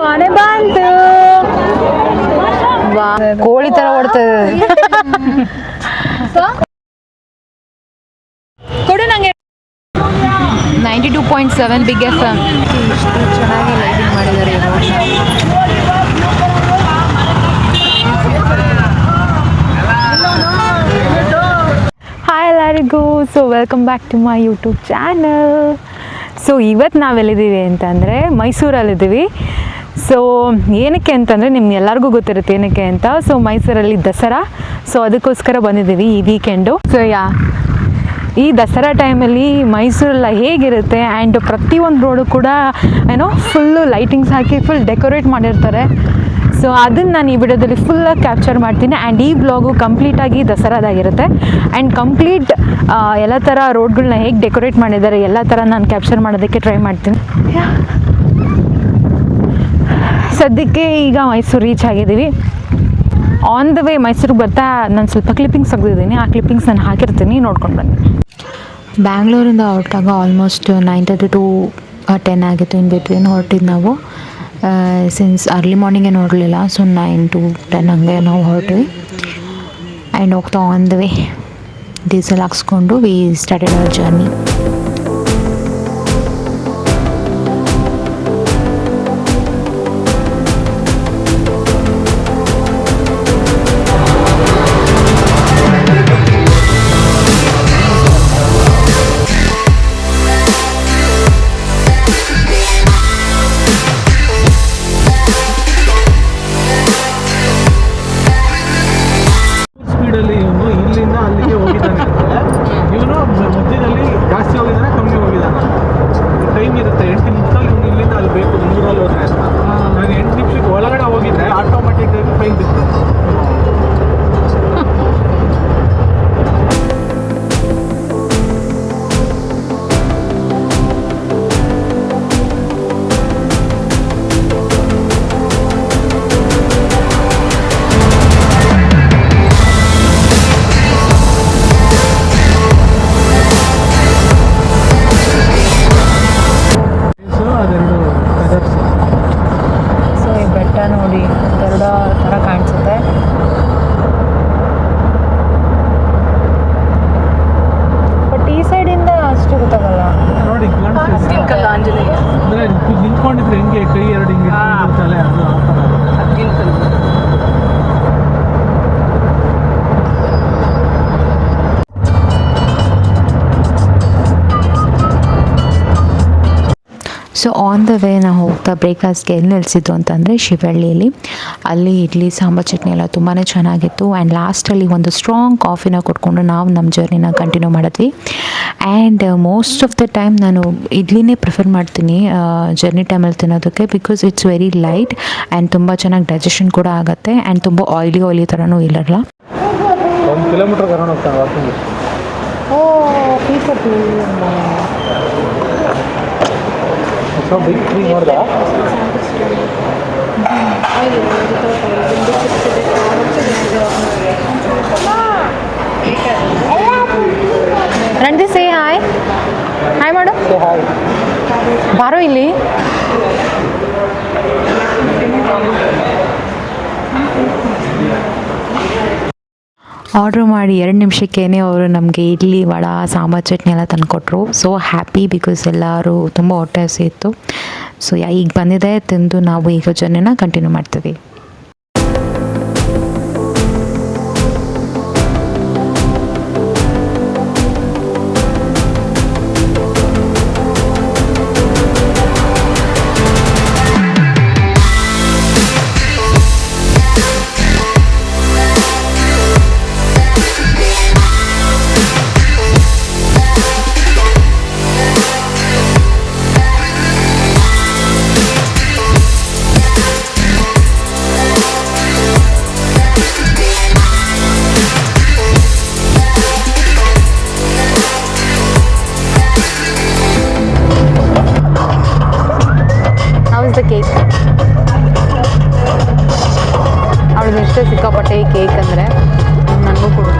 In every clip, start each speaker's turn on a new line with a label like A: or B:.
A: ಆನೆ ಬಂತು. ಕೋಳಿ ತರ ಓಡ್ತದೆ. ಕೊಡು ನಂಗೆ. 92.7 ಬಿಗ್ FM. ಚೆನ್ನಾಗಿ ಲೈಟಿಂಗ್ ಮಾಡಿದ್ದಾರೆ. ಹಾಯ್ ಎಲ್ಲರಿಗೂ. So welcome back to my YouTube channel. So ಇವತ್ತು ನಾವೆಲ್ಲಿದ್ದೀವಿ ಅಂತಂದರೆ ಮೈಸೂರಲ್ಲಿದ್ದೀವಿ. ಸೊ ಏನಕ್ಕೆ ಅಂತಂದರೆ ನಿಮ್ಗೆ ಎಲ್ಲರಿಗೂ ಗೊತ್ತಿರುತ್ತೆ ಏನಕ್ಕೆ ಅಂತ. ಸೊ ಮೈಸೂರಲ್ಲಿ ದಸರಾ, ಸೊ ಅದಕ್ಕೋಸ್ಕರ ಬಂದಿದ್ದೀವಿ ಈ ವೀಕೆಂಡು. ಸೊ ಈ ದಸರಾ ಟೈಮಲ್ಲಿ ಮೈಸೂರೆಲ್ಲ ಹೇಗಿರುತ್ತೆ ಆ್ಯಂಡ್ ಪ್ರತಿಯೊಂದು ರೋಡು ಕೂಡ ಏನೋ ಫುಲ್ಲು ಲೈಟಿಂಗ್ಸ್ ಹಾಕಿ ಫುಲ್ ಡೆಕೋರೇಟ್ ಮಾಡಿರ್ತಾರೆ. ಸೊ ಅದನ್ನು ನಾನು ಈ ವಿಡಿಯೋದಲ್ಲಿ ಫುಲ್ಲಾಗಿ ಕ್ಯಾಪ್ಚರ್ ಮಾಡ್ತೀನಿ. ಆ್ಯಂಡ್ ಈ ಬ್ಲಾಗು ಕಂಪ್ಲೀಟಾಗಿ ದಸರಾದಾಗಿರುತ್ತೆ. ಆ್ಯಂಡ್ ಕಂಪ್ಲೀಟ್ ಎಲ್ಲ ಥರ ರೋಡ್ಗಳನ್ನ ಹೇಗೆ ಡೆಕೋರೇಟ್ ಮಾಡಿದ್ದಾರೆ ಎಲ್ಲ ಥರ ನಾನು ಕ್ಯಾಪ್ಚರ್ ಮಾಡೋದಕ್ಕೆ ಟ್ರೈ ಮಾಡ್ತೀನಿ. ಸದ್ಯಕ್ಕೆ ಈಗ ಮೈಸೂರು ರೀಚ್ ಆಗಿದ್ದೀವಿ. ಆನ್ ದ ವೇ ಮೈಸೂರಿಗೆ ಬರ್ತಾ ನಾನು ಸ್ವಲ್ಪ ಕ್ಲಿಪ್ಪಿಂಗ್ಸ್ ತೆಗೆದಿದ್ದೀನಿ. ಆ ಕ್ಲಿಪ್ಪಿಂಗ್ಸ್ ನಾನು ಹಾಕಿರ್ತೀನಿ, ನೋಡ್ಕೊಂಡು ಬನ್ನಿ. ಬ್ಯಾಂಗ್ಳೂರಿಂದ ಹೊರಟಾಗ ಆಲ್ಮೋಸ್ಟ್ 9:30 to 10 ಆಗಿತ್ತು. ಇನ್ ಬಿಟ್ವೀನ್ ಹೊರಟಿದ್ದು ನಾವು ಸಿನ್ಸ್ ಅರ್ಲಿ ಮಾರ್ನಿಂಗೇ ನೋಡಲಿಲ್ಲ. ಸೊ 9 to 10 ಹಂಗೆ ನಾವು ಹೊರಟ್ವಿ. ಆ್ಯಂಡ್ ಹೋಗ್ತಾ ಆನ್ ದ ವೇ ಡೀಸೆಲ್ ಹಾಕ್ಸ್ಕೊಂಡು ವಿ ಸ್ಟಾರ್ಟೆಡ್ ಅವರ್ ಜರ್ನಿ. ನೋಡಿ ಗರುಡ ಥರ ಕಾಣಿಸುತ್ತೆ. ಬಟ್ ಈ ಸೈಡಿಂದ ಅಷ್ಟು ಗೊತ್ತಾಗಲ್ಲ.
B: ನೋಡಿ
A: ಆಂಜನೇಯ
B: ಅಂದ್ರೆ ನಿಂತ್ಕೊಂಡಿದ್ರೆ ಹೆಂಗೆ ಕೈ ಎರಡು ಹಿಂಗೆ ಇರ್ತಲ್ಲ, ಅದು ಆ ಥರ.
A: ಸೊ ಆನ್ ದ ವೇ ನಾವು ಹೋಗ್ತಾ ಬ್ರೇಕ್ಫಾಸ್ಟ್ಗೆ ಎಲ್ಲಿ ನಿಲ್ಲಿಸಿದ್ದು ಅಂತಂದರೆ ಶಿವಳ್ಳಿಯಲ್ಲಿ. ಅಲ್ಲಿ ಇಡ್ಲಿ ಸಾಂಬಾರು ಚಟ್ನಿ ಎಲ್ಲ ತುಂಬಾ ಚೆನ್ನಾಗಿತ್ತು. ಆ್ಯಂಡ್ ಲಾಸ್ಟಲ್ಲಿ ಒಂದು ಸ್ಟ್ರಾಂಗ್ ಕಾಫಿನ ಕೊಟ್ಕೊಂಡು ನಾವು ನಮ್ಮ ಜರ್ನಿನ ಕಂಟಿನ್ಯೂ ಮಾಡಿದ್ವಿ. And most of the time ನಾನು ಇಡ್ಲಿನೇ ಪ್ರಿಫರ್ ಮಾಡ್ತೀನಿ ಜರ್ನಿ ಟೈಮಲ್ಲಿ ತಿನ್ನೋದಕ್ಕೆ. Because it's very light and ತುಂಬ ಚೆನ್ನಾಗಿ ಡೈಜೆಷನ್ ಕೂಡ ಆಗುತ್ತೆ. ಆ್ಯಂಡ್ ತುಂಬ ಆಯಿಲಿ ಥರನೂ ಇರಲ್ಲ.
B: 1 ಕಿಲೋಮೀಟರ್ ಕರ್ಕೊಂಡು ಹೋಗ್ತಾನೆ ವಾಕಿಂಗ್. ಸೊ ಬಿಗ್ ಟ್ರೀ ನೋಡ್ದಾ?
A: Ranjith say hi. ಹಾಯ್ ಮಾಡು. ಬಾರೋ ಇಲ್ಲಿ. ಆರ್ಡ್ರ್ ಮಾಡಿ 2 ನಿಮಿಷಕ್ಕೇ ಅವರು ನಮಗೆ ಇಡ್ಲಿ ವಡ ಸಾಂಬಾರು ಚಟ್ನಿ ಎಲ್ಲ ತಂದುಕೊಟ್ರು. ಸೊ ಹ್ಯಾಪಿ ಬಿಕಾಸ್ ಎಲ್ಲರೂ ತುಂಬ ಹೊಟ್ಟೆ ಹಸಿ ಇತ್ತು. ಸೊ ಈಗ ಬಂದಿದೆ, ತಿಂದು ನಾವು ಈಗ ಜರ್ನಿನ ಕಂಟಿನ್ಯೂ ಮಾಡ್ತೀವಿ. ಸಿಕ್ಕಾಪಟ್ಟೆ ಈ ಕೇಕ್ ಅಂದರೆ ನನಗೂ ಕೊಡು.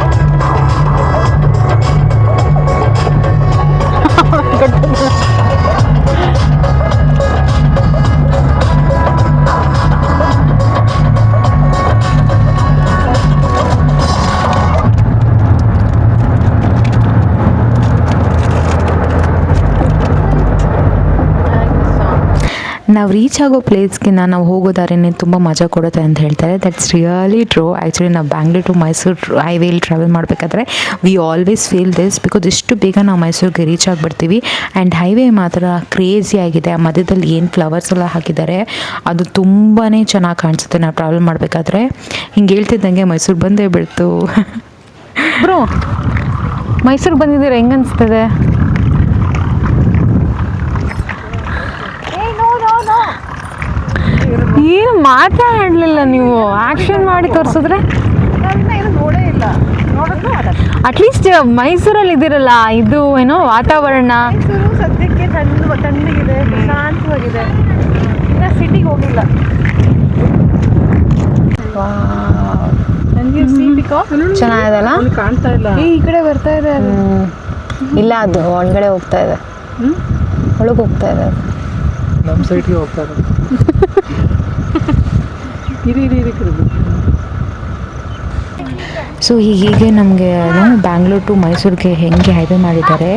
A: ನಾವು ರೀಚ್ ಆಗೋ ಪ್ಲೇಸ್ಗಿಂತ ನಾವು ಹೋಗೋ ದಾರಿನೇ ತುಂಬ ಮಜಾ ಕೊಡುತ್ತೆ ಅಂತ ಹೇಳ್ತಾರೆ. That's really true. ಆ್ಯಕ್ಚುಲಿ ನಾವು ಬ್ಯಾಂಗ್ಳೂರ್ ಟು ಮೈಸೂರು ಹೈವೇಲಿ ಟ್ರಾವೆಲ್ ಮಾಡಬೇಕಾದ್ರೆ we always feel this, because ಇಷ್ಟು ಬೇಗ ನಾವು ಮೈಸೂರಿಗೆ ರೀಚ್ ಆಗಿಬಿಡ್ತೀವಿ. ಆ್ಯಂಡ್ ಹೈವೇ ಮಾತ್ರ ಕ್ರೇಜಿ ಆಗಿದೆ. ಮಧ್ಯದಲ್ಲಿ ಏನು ಫ್ಲವರ್ಸ್ ಎಲ್ಲ ಹಾಕಿದ್ದಾರೆ ಅದು ತುಂಬಾ ಚೆನ್ನಾಗಿ ಕಾಣಿಸುತ್ತೆ ನಾವು ಟ್ರಾವೆಲ್ ಮಾಡಬೇಕಾದ್ರೆ. ಹಿಂಗೆ ಹೇಳ್ತಿದ್ದಂಗೆ ಮೈಸೂರು ಬಂದೇ ಬಿಡ್ತು. ಬ್ರೋ, ಮೈಸೂರಿಗೆ ಬಂದಿದ್ದೀರಾ, ಹೆಂಗೆ ಅನಿಸ್ತದೆ? ಏನು ಮಾತಾಡಲಿಲ್ಲ ನೀವು, ಆ್ಯಕ್ಷನ್ ಮಾಡಿ ತೋರಿಸಿದ್ರೆ. ಅಟ್ಲೀಸ್ಟ್ ಮೈಸೂರಲ್ಲಿ ಇದ್ದೀರಲ್ಲ, ಇದು ಏನೋ ವಾತಾವರಣ
C: ಸದ್ಯಕ್ಕೆ ತಣ್ಣಗಿದೆ, ಶಾಂತವಾಗಿದೆ. ಇನ್ನು ಸಿಟಿಗೆ ಹೋಗಿಲ್ಲ.
A: ಚೆನ್ನಾಗಿದೆಲ್ಲ,
B: ಕಾಣ್ತಾ ಇಲ್ಲ.
C: ಈ ಕಡೆ ಬರ್ತಾ ಇದೆ.
A: ಇಲ್ಲ, ಅದು ಒಳಗಡೆ ಹೋಗ್ತಾ ಇದೆ, ಒಳಗೆ ಹೋಗ್ತಾ ಇದೆ.
B: ನಮ್ಮ ಸೈಡ್ಗೆ ಹೋಗ್ತಾ ಇರೋದು.
A: ಸೊ ಹೀಗೆ ನಮಗೆ ಬ್ಯಾಂಗ್ಳೂರ್ ಟು ಮೈಸೂರಿಗೆ ಹೆಂಗೆ ಹೈವೇ ಮಾಡಿದ್ದಾರೆ.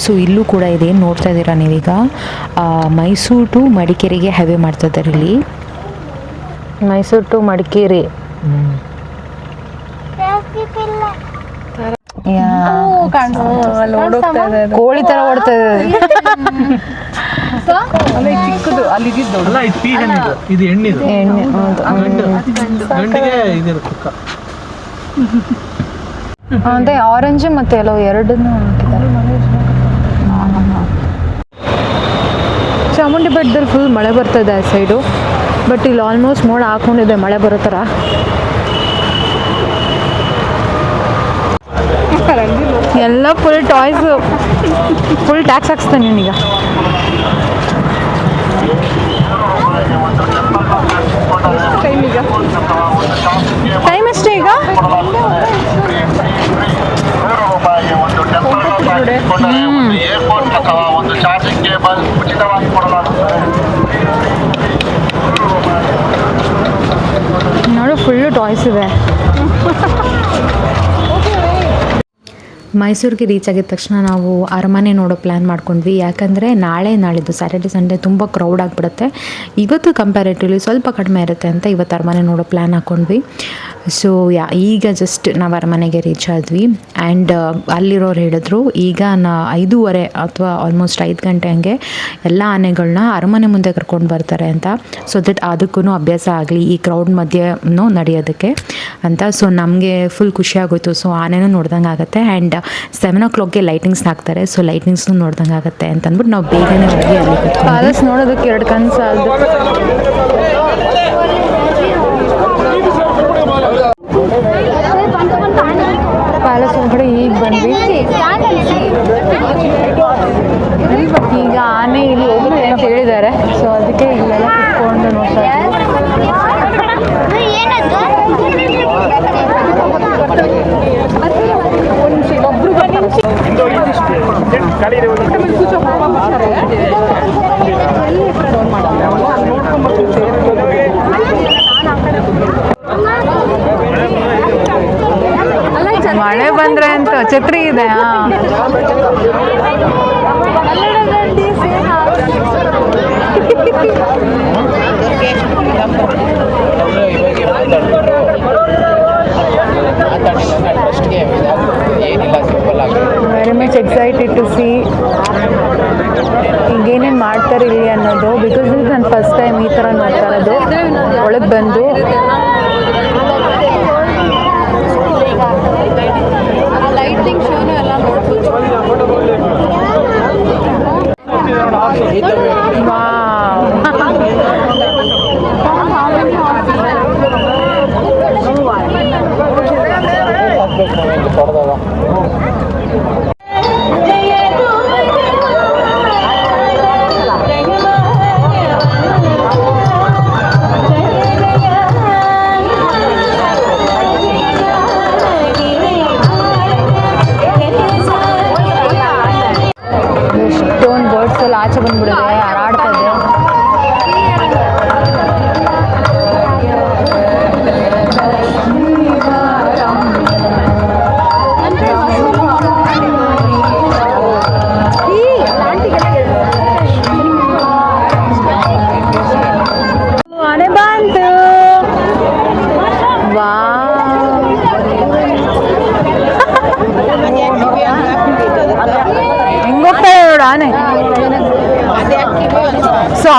A: ಸೊ ಇಲ್ಲೂ ಕೂಡ ಇದೇನು ನೋಡ್ತಾ ಇದ್ದೀರಾ ನೀವೀಗ, ಮೈಸೂರು ಟು ಮಡಿಕೇರಿಗೆ ಹೈವೇ ಮಾಡ್ತಾ ಇದ್ದಾರೆ ಇಲ್ಲಿ. ಮೈಸೂರು ಟು ಮಡಿಕೇರಿ. ಕೋಳಿ ಥರ ಓಡ್ತಾ ಇದೆ.
C: ಚಿಕ್ಕದು ಅಲ್ಲಿ ಇದ್ದಿದ್ದು.
B: ಅಲ್ಲ, ಇದು ಪಿ ಹೆಣ್ಣಿದು, ಇದು ಹೆಣ್ಣಿದು.
A: ಎಣ್ಣೆ, ಹೌದು.
B: ಗಂಡಿಗೆ ಇದಿರುತ್ತೆ ಪಕ್ಕ.
A: ಅದೇ ಆರೆಂಜ್ ಮತ್ತು ಎಲ್ಲೋ ಎರಡನ್ನೂ ಹಾಕಿದ್ದಾರೆ. ಚಾಮುಂಡಿ ಬೆಟ್ಟದಲ್ಲಿ ಫುಲ್ ಮಳೆ ಬರ್ತಾ ಇದೆ ಆ ಸೈಡು. ಬಟ್ ಇಲ್ಲಿ ಆಲ್ಮೋಸ್ಟ್ ಮೋಡ ಹಾಕೊಂಡಿದೆ ಮಳೆ ಬರೋ ಥರ. ಎಲ್ಲ ಫುಲ್ ಟಾಯ್ಸು, ಫುಲ್ ಟ್ಯಾಕ್ಸ್ ಹಾಕ್ಸ್ತಾನೆ ನೀನೀಗ. ಟೈಮ್ ಎಷ್ಟೇ ಈಗ? ನೋಡು, ಫುಲ್ಲು ಟಾಯ್ಸ್ ಇದೆ. ಮೈಸೂರಿಗೆ ರೀಚ್ ಆಗಿದ ತಕ್ಷಣ ನಾವು ಅರಮನೆ ನೋಡೋ ಪ್ಲ್ಯಾನ್ ಮಾಡ್ಕೊಂಡ್ವಿ. ಯಾಕಂದರೆ ನಾಳಿದ್ದು ಸ್ಯಾಟರ್ಡೆ ಸಂಡೇ ತುಂಬ ಕ್ರೌಡ್ ಆಗಿಬಿಡುತ್ತೆ. ಇವತ್ತು ಕಂಪ್ಯಾರೇಟಿವ್ಲಿ ಸ್ವಲ್ಪ ಕಡಿಮೆ ಇರುತ್ತೆ ಅಂತ ಇವತ್ತು ಅರಮನೆ ನೋಡೋ ಪ್ಲ್ಯಾನ್ ಹಾಕ್ಕೊಂಡ್ವಿ. ಸೊ ಈಗ ಜಸ್ಟ್ ನಾವು ಅರಮನೆಗೆ ರೀಚ್ ಆದ್ವಿ. ಆ್ಯಂಡ್ ಅಲ್ಲಿರೋರು ಹೇಳಿದ್ರು ಈಗ 5:30 ಅಥವಾ ಆಲ್ಮೋಸ್ಟ್ 5 ಗಂಟೆ ಹಂಗೆ ಎಲ್ಲ ಆನೆಗಳನ್ನ ಅರಮನೆ ಮುಂದೆ ಕರ್ಕೊಂಡು ಬರ್ತಾರೆ ಅಂತ. ಸೊ ದಟ್ ಅದಕ್ಕೂ ಅಭ್ಯಾಸ ಆಗಲಿ ಈ ಕ್ರೌಡ್ ಮಧ್ಯೆ ನಡೆಯೋದಕ್ಕೆ ಅಂತ. ಸೊ ನಮಗೆ ಫುಲ್ ಖುಷಿ ಆಗೋಯ್ತು. ಸೊ ಆನೆನೂ ನೋಡ್ದಂಗೆ ಆಗುತ್ತೆ. ಆ್ಯಂಡ್ 7 o'clockಗೆ ಲೈಟಿಂಗ್ಸ್ ಹಾಕ್ತಾರೆ. ಸೊ ಲೈಟಿಂಗ್ಸ್ನು ನೋಡ್ದಂಗೆ ಆಗುತ್ತೆ ಅಂತಂದ್ಬಿಟ್ಟು ನಾವು ಬೇಗನೆ ಹೋಗಿ ಅಲ್ಲಿ ಪ್ಯಾಲೇಸ್ ನೋಡೋದಕ್ಕೆ 2 ಕನಸು ಆಯಿತು. ಪ್ಯಾಲೇಸ್ ಒಳಗಡೆ ಈಗ ಬಂದ್ವಿ. ಈಗ ಆನೆ ಇಲ್ಲಿ ಹೋಗುತ್ತೆ ಅಂತ ಹೇಳಿದ್ದಾರೆ. ಸೊ ಅದಕ್ಕೆ ಇಲ್ಲೆಲ್ಲ ಕುತ್ಕೊಂಡು ನೋಡ್ತಾ ಮಳೆ ಬಂದ್ರೆ ಅಂತ ಛತ್ರಿ ಇದೆ. Very much excited to see ಈಗೇನೇನು ಮಾಡ್ತಾರೆ ಇಲ್ಲಿ ಅನ್ನೋದು. ಬಿಕಾಸ್ ಇದು ನನ್ನ ಫಸ್ಟ್ ಟೈಮ್ ಈ ಥರ ನೋಡ್ತಾ ಇರೋದು. ಒಳಗೆ ಬಂದು ಲೈಟಿಂಗ್ ಶೋನು ಎಲ್ಲ ನೋಡ್ಬೋದು. ಎಷ್ಟೊಂದು ಬರ್ಡ್ಸ್ ಎಲ್ಲ ಆಚೆ ಬಂದ್ಬಿಡಿದೆ.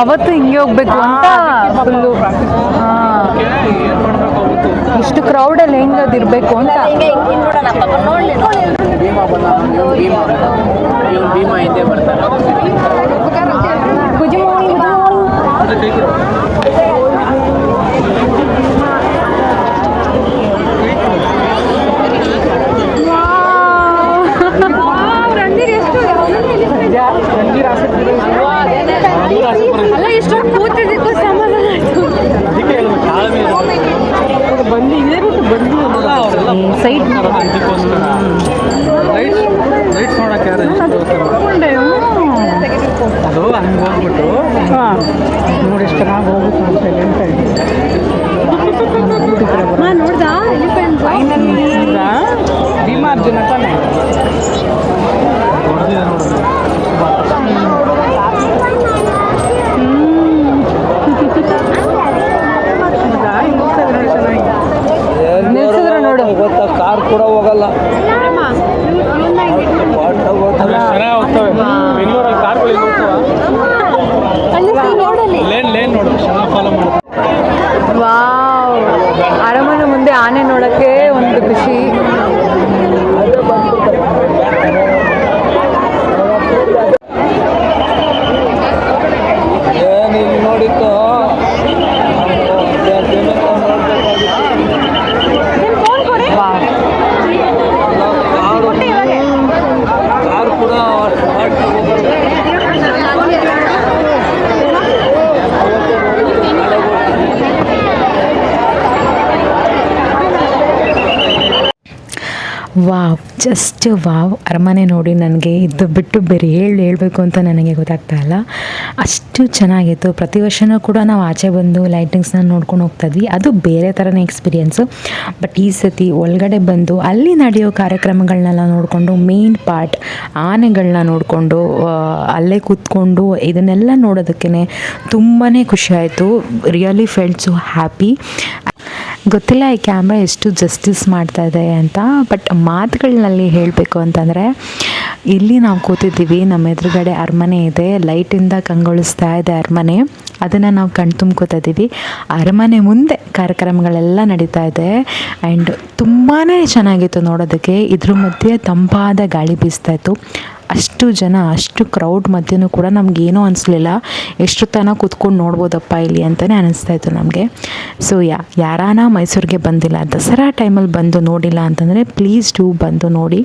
A: ಅವತ್ತು ಹಿಂಗೆ ಹೋಗ್ಬೇಕು ಅಂತ ಫುಲ್ಲು
B: ಏನು ಮಾಡಬೇಕು ಅವತ್ತು
A: ಇಷ್ಟು ಕ್ರೌಡಲ್ಲಿ ಹೆಂಗೆ ಅದು ಇರಬೇಕು ಅಂತ.
B: ಭೀಮಾ ಹಿಂದೆ ಬರ್ತಾರೆ ಅದೇ ಕೈ ಕೊಡು.
A: ಅಲ್ಲ ಇಷ್ಟೊಂದು ಕೂತಿದ್ದಕ್ಕೂ ಸಮಾಧಾನ ಆಯ್ತು.
B: ಅದಕ್ಕೆ ಹೇಳ್ಬೇಕು, ತಾಳ್ಮೆ ಇರ್ಬೇಕು.
C: ಬಂದು ಇದೇ ರೂಟ್ ಬಂದು
A: ಸೈಡ್
B: ಲೈಟ್ಸ್ ನೋಡಕ್ಕೆ ಯಾರು ಅದು ಹಂಗೆ ಹೋಗ್ಬಿಟ್ಟು
C: ನೋಡಿ ಎಷ್ಟು ಚೆನ್ನಾಗಿ ಹೋಗುತ್ತೆ ಅಂತ
A: ನೋಡ್ದ
C: ಫೈನಲಿ ಭೀಮಾರ್ಜುನ ತಾನೆ
B: ಹೊಡೆದಿದೆ ನೋಡೋದು
A: ನಿಲ್ಸಿದ್ರು ನೋಡು.
D: ಗೊತ್ತಾ ಕಾರ್ ಕೂಡ ಹೋಗಲ್ಲ
B: ಚೆನ್ನಾಗಿ ಹೋಗ್ತವೆ ಬೆಂಗಳೂರಲ್ಲಿ ಕಾರ್ಗಳು ಹೋಗ್ತವೆ ಲೇನ್ ನೋಡು ಚೆನ್ನಾಗಿ ಫಾಲೋ ಮಾಡ್ತಾರೆ.
A: ವಾವ್, ಅರಮನೆ ಮುಂದೆ ಆನೆ ನೋಡಕ್ಕೆ ಒಂದು ಖುಷಿ.
D: ಏನು ಇಲ್ಲಿ ನೋಡಿತ್ತು
A: ವಾವ್,
D: ಕಾರ್ ಕೂಡ
A: ವಾವ್, ಜಸ್ಟ್ ವಾವ್. ಅರಮನೆ ನೋಡಿ ನನಗೆ ಇದು ಬಿಟ್ಟು ಬೇರೆ ಹೇಳಬೇಕು ಅಂತ ನನಗೆ ಗೊತ್ತಾಗ್ತಾ ಇಲ್ಲ, ಅಷ್ಟು ಚೆನ್ನಾಗಿತ್ತು. ಪ್ರತಿ ವರ್ಷವೂ ಕೂಡ ನಾವು ಆಚೆ ಬಂದು ಲೈಟಿಂಗ್ಸ್ನ ನೋಡ್ಕೊಂಡು ಹೋಗ್ತಾ ಇದ್ವಿ, ಅದು ಬೇರೆ ಥರನೇ ಎಕ್ಸ್ಪೀರಿಯೆನ್ಸು. ಬಟ್ ಈ ಸತಿ ಒಳಗಡೆ ಬಂದು ಅಲ್ಲಿ ನಡೆಯೋ ಕಾರ್ಯಕ್ರಮಗಳನ್ನೆಲ್ಲ ನೋಡಿಕೊಂಡು, ಮೇನ್ ಪಾರ್ಟ್ ಆನೆಗಳನ್ನ ನೋಡಿಕೊಂಡು ಅಲ್ಲೇ ಕೂತ್ಕೊಂಡು ಇದನ್ನೆಲ್ಲ ನೋಡೋದಕ್ಕೆ ತುಂಬಾ ಖುಷಿ ಆಯಿತು. Really felt so happy. ಗೊತ್ತಿಲ್ಲ ಈ ಕ್ಯಾಮ್ರಾ ಎಷ್ಟು ಜಸ್ಟಿಸ್ ಮಾಡ್ತಾ ಇದೆ ಅಂತ, ಬಟ್ ಮಾತುಗಳಲ್ಲಿ ಹೇಳಬೇಕು ಅಂತಂದರೆ ಇಲ್ಲಿ ನಾವು ಕೂತಿದ್ದೀವಿ, ನಮ್ಮ ಎದುರುಗಡೆ ಅರಮನೆ ಇದೆ, ಲೈಟಿಂದ ಕಂಗೊಳಿಸ್ತಾ ಇದೆ ಅರಮನೆ, ಅದನ್ನು ನಾವು ಕಣ್ ತುಂಬ್ಕೋತಾ ಇದ್ದೀವಿ. ಅರಮನೆ ಮುಂದೆ ಕಾರ್ಯಕ್ರಮಗಳೆಲ್ಲ ನಡೀತಾ ಇದೆ ಆ್ಯಂಡ್ ತುಂಬಾ ಚೆನ್ನಾಗಿತ್ತು ನೋಡೋದಕ್ಕೆ. ಇದ್ರ ಮಧ್ಯೆ ತಂಪಾದ ಗಾಳಿ ಬೀಸ್ತಾ ಇತ್ತು. ಅಷ್ಟು ಜನ, ಅಷ್ಟು ಕ್ರೌಡ್ ಮಧ್ಯೆನೂ ಕೂಡ ನಮಗೇನೂ ಅನಿಸ್ಲಿಲ್ಲ. ಎಷ್ಟು ತನಕ ಕೂತ್ಕೊಂಡು ನೋಡ್ಬೋದಪ್ಪ ಇಲ್ಲಿ ಅಂತಲೇ ಅನ್ನಿಸ್ತಾ ಇತ್ತು ನಮಗೆ. ಸೊ ಯಾರಾನ ಮೈಸೂರಿಗೆ ಬಂದಿಲ್ಲ, ದಸರಾ ಟೈಮಲ್ಲಿ ಬಂದು ನೋಡಿಲ್ಲ ಅಂತಂದರೆ ಪ್ಲೀಸ್ ಡೂ ಬಂದು ನೋಡಿ.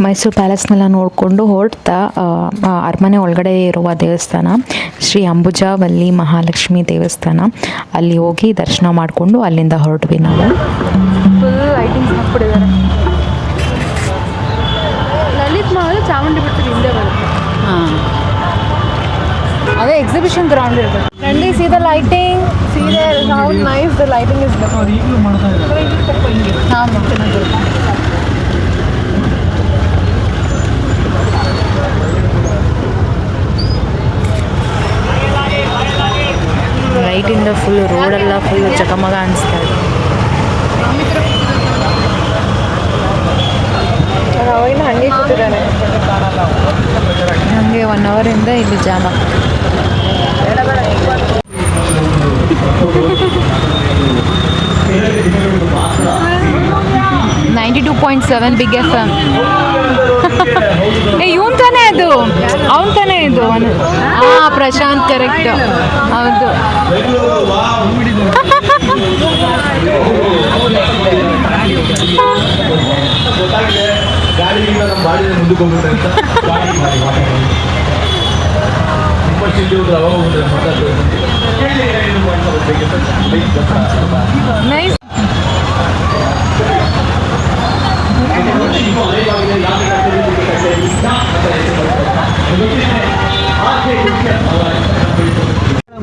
A: ಮೈಸೂರು ಪ್ಯಾಲೇಸ್ನೆಲ್ಲ ನೋಡಿಕೊಂಡು ಹೊರಡ್ತಾ ಅರಮನೆ ಒಳಗಡೆ ಇರುವ ದೇವಸ್ಥಾನ ಶ್ರೀ ಅಂಬುಜಾವಲ್ಲಿ ಮಹಾಲಕ್ಷ್ಮಿ ದೇವಸ್ಥಾನ, ಅಲ್ಲಿ ಹೋಗಿ ದರ್ಶನ ಮಾಡಿಕೊಂಡು ಅಲ್ಲಿಂದ ಹೊರಟ್ವಿ ನಾವು.
C: ಫುಲ್ ಲೈಟಿಂಗ್ಸ್ ಹಾಕ್ಬಿಟ್ಟಿದ್ದಾರೆ. ಲಲಿತ್ ಮಹಲ್ ಚಾಮುಂಡಿ ಬೆಟ್ಟದ ಹಿಂದೆ ಬರುತ್ತೆ.
A: ಅದೇ ಎಕ್ಸಿಬಿಷನ್ ಗ್ರೌಂಡ್ ಇರಬೇಕು.
C: Randy, see the lighting. See there how nice the lighting is.
B: ಅವ್ರು ಈಗಲೂ ಮಾಡ್ತಾ ಇದ್ದಾರೆ.
A: ಲೈಟಿಂದ ಫುಲ್ ರೋಡೆಲ್ಲ ಫುಲ್ ಚಕಮಗ ಅನಿಸ್ತಾ ಇದೆ.
C: ಅವಾಗಿನ ಹಂಗೆ ಕೂತಿದ್ದಾನೆ.
A: ನಮಗೆ 1 ಅವರಿಂದ ಇಲ್ಲಿ ಜಾಮ. .7 big FM. ಇವನ್ ತಾನೇ ಅದು, ಅವನ್ ತಾನೇ ಇದು. ಪ್ರಶಾಂತ್, ಕರೆಕ್ಟ್, ಹೌದು.
D: ಗಾಡಿಯಿಂದ ನಮ್ಮ ಬಾಡಿನ ಮುಂದಕ್ಕೆ ಹೋಗುತ್ತೆ ಅಂತ
A: ನೈಸ್.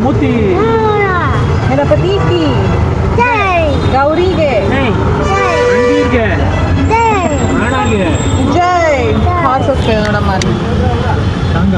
B: ಮೂತಿ
C: गणपति की गौरी के
B: ರಣಬೀರ್ಗೆ ರಾಣಾಗೆ
C: जय हाथ सकते हैं मैडम मान
B: ಸಂಘ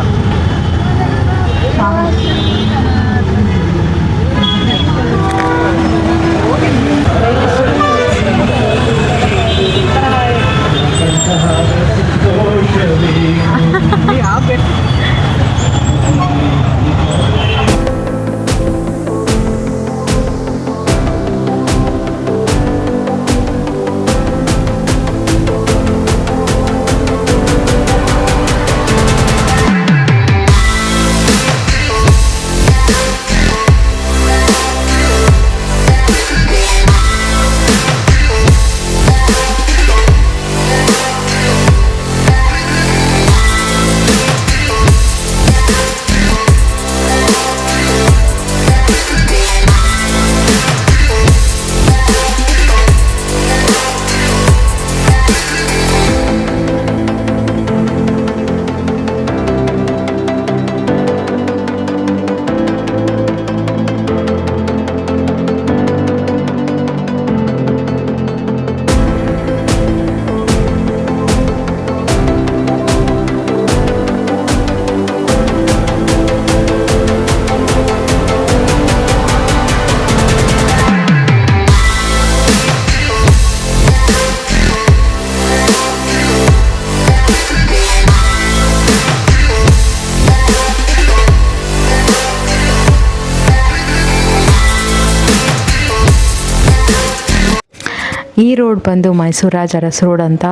A: ಈ ರೋಡ್ ಬಂದು ಮೈಸೂರು ರಾಜ ಅರಸ್ ರೋಡ್ ಅಂತ.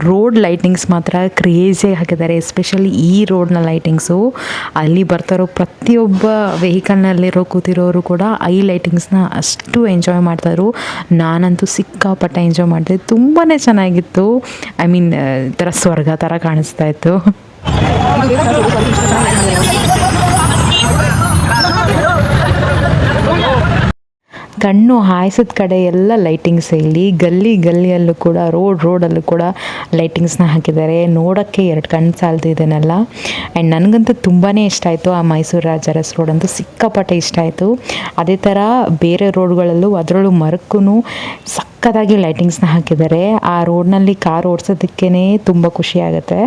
A: ರೋಡ್ ಲೈಟಿಂಗ್ಸ್ ಮಾತ್ರ ಕ್ರೇಜಿಯಾಗಿ ಹಾಕಿದ್ದಾರೆ. ಎಸ್ಪೆಷಲಿ ಈ ರೋಡ್ನ ಲೈಟಿಂಗ್ಸು, ಅಲ್ಲಿ ಬರ್ತಾರೋ ಪ್ರತಿಯೊಬ್ಬ ವೆಹಿಕಲ್ನಲ್ಲಿರೋ ಕೂತಿರೋರು ಕೂಡ ಈ ಲೈಟಿಂಗ್ಸ್ನ ಅಷ್ಟು ಎಂಜಾಯ್ ಮಾಡ್ತಾಯಿದ್ರು. ನಾನಂತೂ ಸಿಕ್ಕಾಪಟ್ಟೆ ಎಂಜಾಯ್ ಮಾಡಿದೆ. ತುಂಬಾ ಚೆನ್ನಾಗಿತ್ತು. ಐ ಮೀನ್ ಥರ ಸ್ವರ್ಗ ಥರ ಕಾಣಿಸ್ತಾ ಇತ್ತು. ಕಣ್ಣು ಹಾಯಿಸಿದ ಕಡೆ ಎಲ್ಲ ಲೈಟಿಂಗ್ಸ್. ಇಲ್ಲಿ ಗಲ್ಲಿಯಲ್ಲೂ ಕೂಡ ರೋಡಲ್ಲೂ ಕೂಡ ಲೈಟಿಂಗ್ಸ್ನ ಹಾಕಿದ್ದಾರೆ. ನೋಡೋಕ್ಕೆ ಎರಡು ಕಣ್ಣು ಸಾಲ್ತಿದ್ದೇನಲ್ಲ. ಆ್ಯಂಡ್ ನನಗಂತೂ ತುಂಬಾ ಇಷ್ಟ ಆಯಿತು. ಆ ಮೈಸೂರು ರಾಜ ಅರಸ್ ರೋಡ್ ಅಂತೂ ಸಿಕ್ಕಾಪಟ್ಟೆ ಇಷ್ಟ ಆಯಿತು. ಅದೇ ಥರ ಬೇರೆ ರೋಡ್ಗಳಲ್ಲೂ ಅದರಲ್ಲೂ ಮರಕ್ಕೂ ಸಕ್ಕತ್ತಾಗಿ ಲೈಟಿಂಗ್ಸ್ನ ಹಾಕಿದ್ದಾರೆ. ಆ ರೋಡ್ನಲ್ಲಿ ಕಾರ್ ಓಡಿಸೋದಕ್ಕೇ ತುಂಬ ಖುಷಿ ಆಗುತ್ತೆ.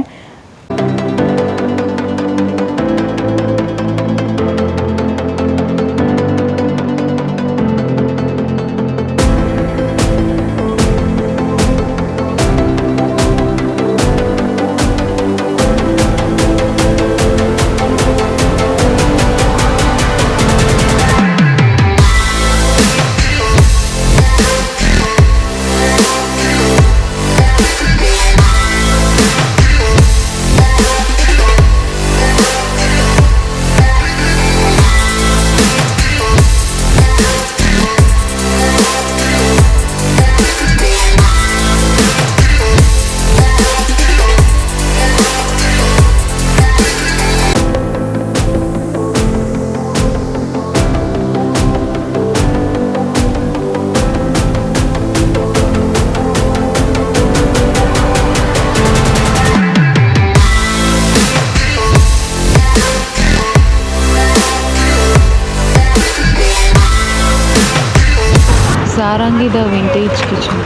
A: ಸಾರಂಗಿದ ವಿಂಟೇಜ್ ಕಿಚನ್.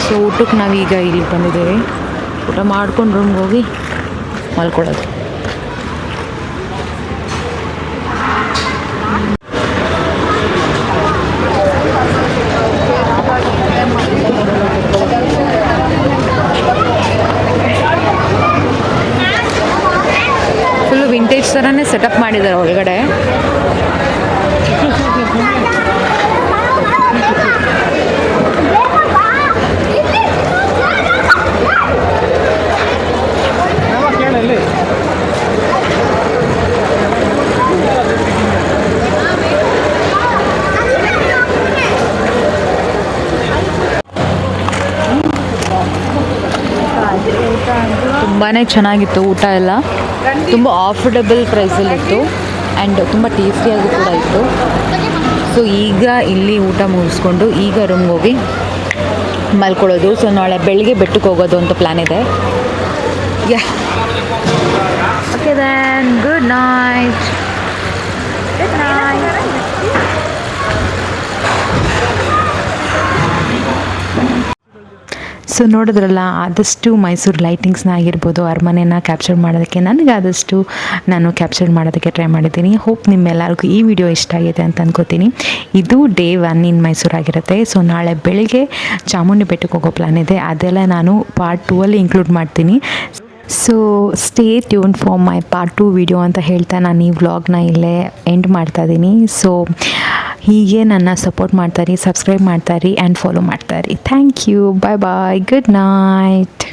A: ಸೊ ಊಟಕ್ಕೆ ನಾವೀಗ ಇಲ್ಲಿ ಬಂದಿದ್ದೇವೆ. ಊಟ ಮಾಡ್ಕೊಂಡು ರೂಮ್ಗೆ ಹೋಗಿ ಮಲ್ಕೊಳ್ಳೋದು. ಫುಲ್ಲು ವಿಂಟೇಜ್ ಥರನೇ ಸೆಟಪ್ ಮಾಡಿದ್ದಾರೆ ಒಳಗಡೆ. ತುಂಬಾ ಚೆನ್ನಾಗಿತ್ತು ಊಟ ಎಲ್ಲ, ತುಂಬ ಆಫರ್ಡಬಲ್ ಪ್ರೈಸಲ್ಲಿತ್ತು ಆ್ಯಂಡ್ ತುಂಬ ಟೇಸ್ಟಿಯಾಗಿ ಕೂಡ ಇತ್ತು. ಸೊ ಈಗ ಇಲ್ಲಿ ಊಟ ಮುಗಿಸ್ಕೊಂಡು ಈಗ ರೂಮ್ಗೆ ಹೋಗಿ ಮಲ್ಕೊಳ್ಳೋದು. ಸೊ ನಾಳೆ ಬೆಳಿಗ್ಗೆ ಬೆಟ್ಟಕ್ಕೆ ಹೋಗೋದು ಅಂತ ಪ್ಲ್ಯಾನ್ ಇದೆ. Yeah okay then good night. Good night. So ನೋಡಿದ್ರಲ್ಲ, ಆದಷ್ಟು ಮೈಸೂರು ಲೈಟಿಂಗ್ಸ್ನ ಆಗಿರ್ಬೋದು, ಅರಮನೆನ ಕ್ಯಾಪ್ಚರ್ ಮಾಡೋದಕ್ಕೆ ನನಗಾದಷ್ಟು ನಾನು ಕ್ಯಾಪ್ಚರ್ ಮಾಡೋದಕ್ಕೆ ಟ್ರೈ ಮಾಡಿದ್ದೀನಿ. ಹೋಪ್ ನಿಮ್ಮೆಲ್ಲರಿಗೂ ಈ ವಿಡಿಯೋ ಇಷ್ಟ ಆಗಿದೆ ಅಂತ ಅನ್ಕೋತೀನಿ. ಇದು ಡೇ 1 ಇನ್ ಮೈಸೂರು ಆಗಿರುತ್ತೆ. ಸೊ ನಾಳೆ ಬೆಳಿಗ್ಗೆ ಚಾಮುಂಡಿ ಬೆಟ್ಟಕ್ಕೆ ಹೋಗೋ ಪ್ಲ್ಯಾನ್ ಇದೆ, ಅದೆಲ್ಲ ನಾನು ಪಾರ್ಟ್ 2 ಇನ್ಕ್ಲೂಡ್ ಮಾಡ್ತೀನಿ. So stay tune for my part 2 video ಅಂತ ಹೇಳ್ತಾ ನಾನು ಈ ವ್ಲಾಗ್ನ ಇಲ್ಲೇ ಎಂಡ್ ಮಾಡ್ತಾ ಇದ್ದೀನಿ. ಸೊ ಹೀಗೆ ನನ್ನ ಸಪೋರ್ಟ್ ಮಾಡ್ತಾಯಿರಿ, ಸಬ್ಸ್ಕ್ರೈಬ್ ಮಾಡ್ತಾಯಿರಿ ಆ್ಯಂಡ್ ಫಾಲೋ ಮಾಡ್ತಾಯಿರಿ. Thank you. Bye bye. Good night.